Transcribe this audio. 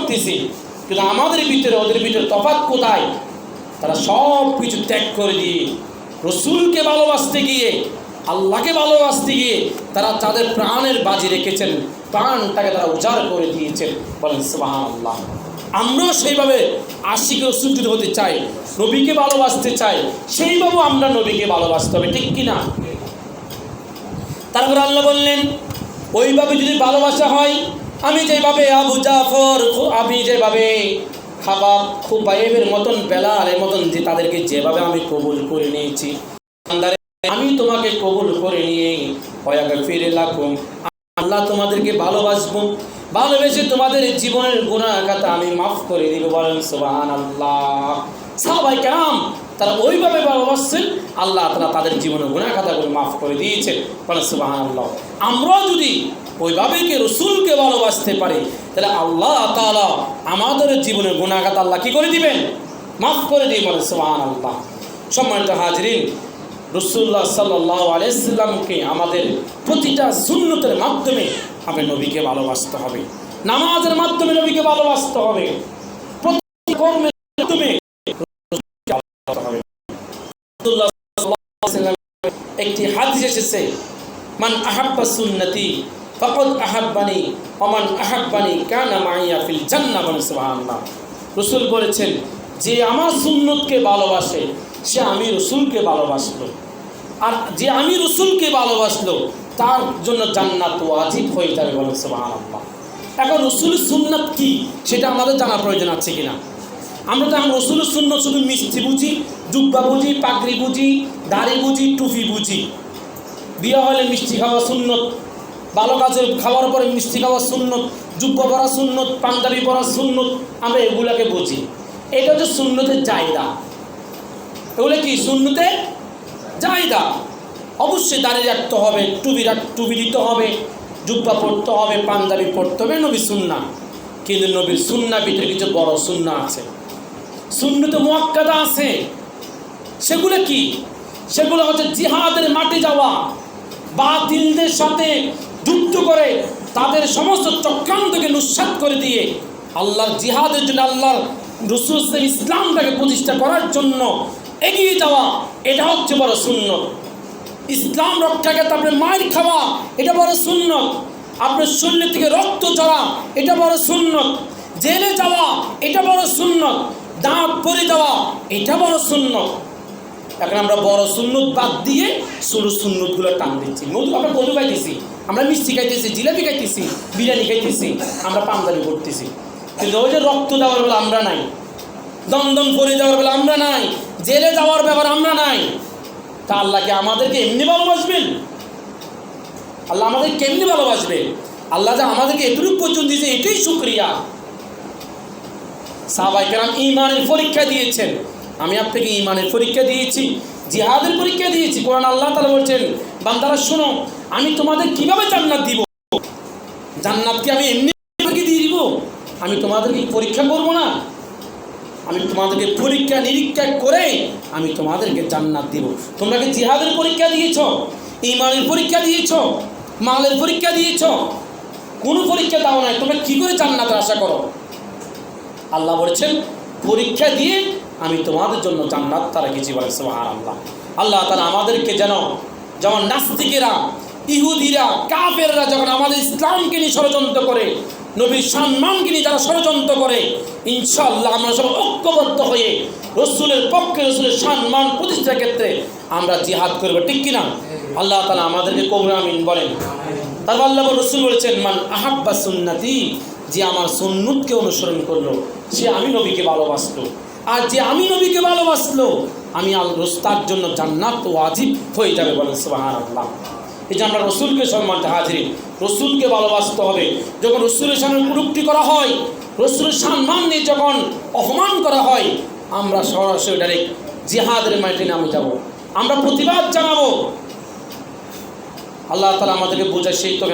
করতেছি, কিন্তু আমাদের ভিতরে ওদের ভিতরে তফাৎ কোথায়? তারা সব কিছু ত্যাগ করে দিয়ে রসুলকে ভালোবাসতে গিয়ে, আল্লাহকে ভালোবাসতে গিয়ে তারা তাদের প্রাণের বাজি রেখেছেন, প্রাণটাকে তারা উজাড় করে দিয়েছেন। বলেন সুবহানাল্লাহ। আমরাও সেইভাবে আশিক রসুল যদি হতে চাই, নবীকে ভালোবাসতে চাই, সেইভাবে আমরা নবীকে ভালোবাসতে হবে, ঠিক কিনা? তারপর আল্লাহ বললেন, ওইভাবে যদি ভালোবাসা হয়, আমি যেভাবে আবু জাফর, আমি যেভাবে হাবাব খুবাইবের মতন, বেলালের মতন, যে তাদেরকে যেভাবে আমি কবুল করে নিয়েছি, আমি তোমাকে কবুল করে নিয়ে ফিরে লাকুম, আল্লাহ তোমাদেরকে ভালোবাসবো, ভালোবেসে তোমাদের জীবনের গুনাহ খাতা আমি মাফ করে দিব। বলেন সুবহানাল্লাহ। সাহাবায়ে কেরাম তারা ওইভাবে ভালোবাসছেন, আল্লাহ তাআলা তাদের জীবনের গুনাহ খাতাগুলো মাফ করে দিয়েছেন। বলেন সুবহানাল্লাহ। আমরাও যদি ওইভাবে কে রসুলকে ভালোবাসতে পারি, তাহলে আল্লাহ তাআলা আমাদের জীবনের গুনাহ খাতা আল্লাহ কি করে দিবেন? মাফ করে দিবেন। বলেন সুবহানাল্লাহ। সম্মানিত হাজরিন, রাসূলুল্লাহ সাল্লাল্লাহু আলাইহি সাল্লামকে আমাদের প্রতিটা সুন্নতের মাধ্যমে আমরা নবীকে ভালোবাসতে হবে, নামাজের মাধ্যমে নবীকে ভালোবাসতে হবে, প্রতিটি কর্মের মাধ্যমে ভালোবাসতে হবে। রাসূলুল্লাহ সাল্লাল্লাহু আলাইহি সাল্লাম একটি হাদিস এসেছে, মান আহাব্বা সুন্নতি ফাকাদ আহাব্বানি ওয়া মান আহাব্বানি কানা মাইয়া ফিল জান্নাহ। সুবহানাল্লাহ। রাসূল বলেছেন, যে আমার সুন্নতকে ভালোবাসে সে আমি রসুলকে ভালোবাসলো, আর যে আমি রসুলকে ভালোবাসলো তার জন্য জান্নাত ওয়াজিব হয়ে যাবে। বলেন সুবহানাল্লাহ। এখন রসুলের সুন্নাত কি সেটা আমাদের জানার প্রয়োজন আছে কিনা? আমরা তো এখন রসুলের সুন্নত শুধু মিষ্টি বুঝি, জুব্বা বুঝি, পাগড়ি বুঝি, দাড়ি বুঝি, টুপি বুঝি, বিয়ে হলে মিষ্টি খাওয়া সুন্নত, ভালো কাজের খাওয়ার পরে মিষ্টি খাওয়া সুন্নত, জুব্বা পরা সুন্নত, পাঞ্জাবি পরা সুন্নত, আমরা এগুলাকে বুঝি। এটা হচ্ছে সুন্নতের জায়গা। এগুলো কি? সুন্নতে জায়দা। অবশ্যই দাঁড়িয়ে রাখতে হবে, টুপি দিতে হবে, জুব্বা পড়তে হবে, পাঞ্জাবি পড়তে হবে, নবী সুন্না। কিন্তু নবীর সুন্না ভিতরে কিছু বড় সুন্না আছে, সুন্নতে মুআক্কাদা আছে। সেগুলো কি? সেগুলো হচ্ছে জিহাদের মাঠে যাওয়া, বাতিলদের সাথে যুদ্ধ করে তাদের সমস্ত চক্রান্তকে নুসরাত করে দিয়ে আল্লাহর জিহাদের জন্য, আল্লাহর রাসূল ইসলামটাকে প্রতিষ্ঠা করার জন্য এগিয়ে যাওয়া, এটা হচ্ছে বড় সুন্নত। ইসলাম রক্ষাকে তারপরে মার খাওয়া, এটা বড় সুন্নত। আপনার শরীর থেকে রক্ত ঝরা, এটা বড় সুন্নত। জেলে যাওয়া, এটা বড় সুন্নত। দাঁত পড়ে যাওয়া, এটা বড় সুন্নত। এখন আমরা বড় সুন্নত বাদ দিয়ে ছোট সুন্নতগুলো টান দিচ্ছি। আমরা মধু খাইতেছি, আমরা মিষ্টি খাইতেছি, জিলাপি খাইতেছি, বিরিয়ানি খাইতেছি, আমরা পাঞ্জাবি করতেছি, কিন্তু ওই যে রক্ত দেওয়ার বেলা আমরা নাই, দমদম করে যাওয়ার বেলা আমরা নাই, জেলে যাওয়ার ব্যাপার আমরা নাই। তা আল্লাহকে আমাদেরকে এমনি ভালোবাসবেন? আল্লাহ আমাদের কেমনি ভালোবাসবে? আল্লাহ যে আমাদেরকে এতটুকু পর্যন্ত দিয়েছে, এটাই শুকরিয়া। সাহাবায়ে কেরাম ঈমানের পরীক্ষা দিয়েছেন, আমি আপনাকে ঈমানের পরীক্ষা দিয়েছি, জিহাদের পরীক্ষা দিয়েছি। কোরআন আল্লাহ তাআলা বলছেন, বান্দারা শোনো, আমি তোমাদের কিভাবে জান্নাত দিব। জান্নাত কি আমি এমনি দিয়ে দিব? আমি তোমাদেরকে পরীক্ষা করবো না, আমি তোমাদেরকে পরীক্ষা নিরীক্ষা করে আমি তোমাদেরকে জান্নাত দিব। তোমরা কি জিহাদের পরীক্ষা দিয়েছ, ঈমানের পরীক্ষা দিয়েছ, মালের পরীক্ষা দিয়েছ? কোনো পরীক্ষা দাও নাই, তোমরা কি করে জান্নাতের আশা করো? আল্লাহ বলেছেন, পরীক্ষা দিয়ে আমি তোমাদের জন্য জান্নাত তারা কিছু বলে। সুবহানাল্লাহ। আল্লাহ তাআলা আমাদেরকে যেমন নাস্তিকেরা, ইহুদিরা, কাফেররা যখন আমাদের ইসলামকে নিয়ে ষড়যন্ত্র করে, নবীর সম্মানকে নিয়ে যারা ষড়যন্ত্র করে, ইনশাআল্লাহ আমরা সব ঐক্যবদ্ধ হয়ে রসুলের পক্ষে, রসুলের সম্মান প্রতিষ্ঠার ক্ষেত্রে আমরা জিহাদ করব, ঠিক কিনা? আল্লাহ তাআলা আমাদেরকে কবুল আমিন বলেন। তারপর আল্লাহ রসুল বলেছেন, মান আহাব্বা সুন্নতি, যে আমার সুন্নতকে অনুসরণ করলো সে আমি নবীকে ভালোবাসলো, আর যে আমি নবীকে ভালোবাসলো আমি তার জন্য জান্নাত ওয়াজিব হয়ে যাবে। বলেন সুবহানাল্লাহ। এই যে আমরা রসুলকে সম্মান, হাজির রসুলকে ভালোবাসতে হবে। যখন রসুলের সামনে কটূক্তি করা হয়, রসুলের সম্মান নিয়ে যখন অপমান করা হয়, আমরা সরাসরি ডাইরেক্ট জিহাদের মাঠে নামে যাব, আমরা প্রতিবাদ জানাবো। আল্লাহ তাআলা আমাদেরকে বোঝায় সেই তো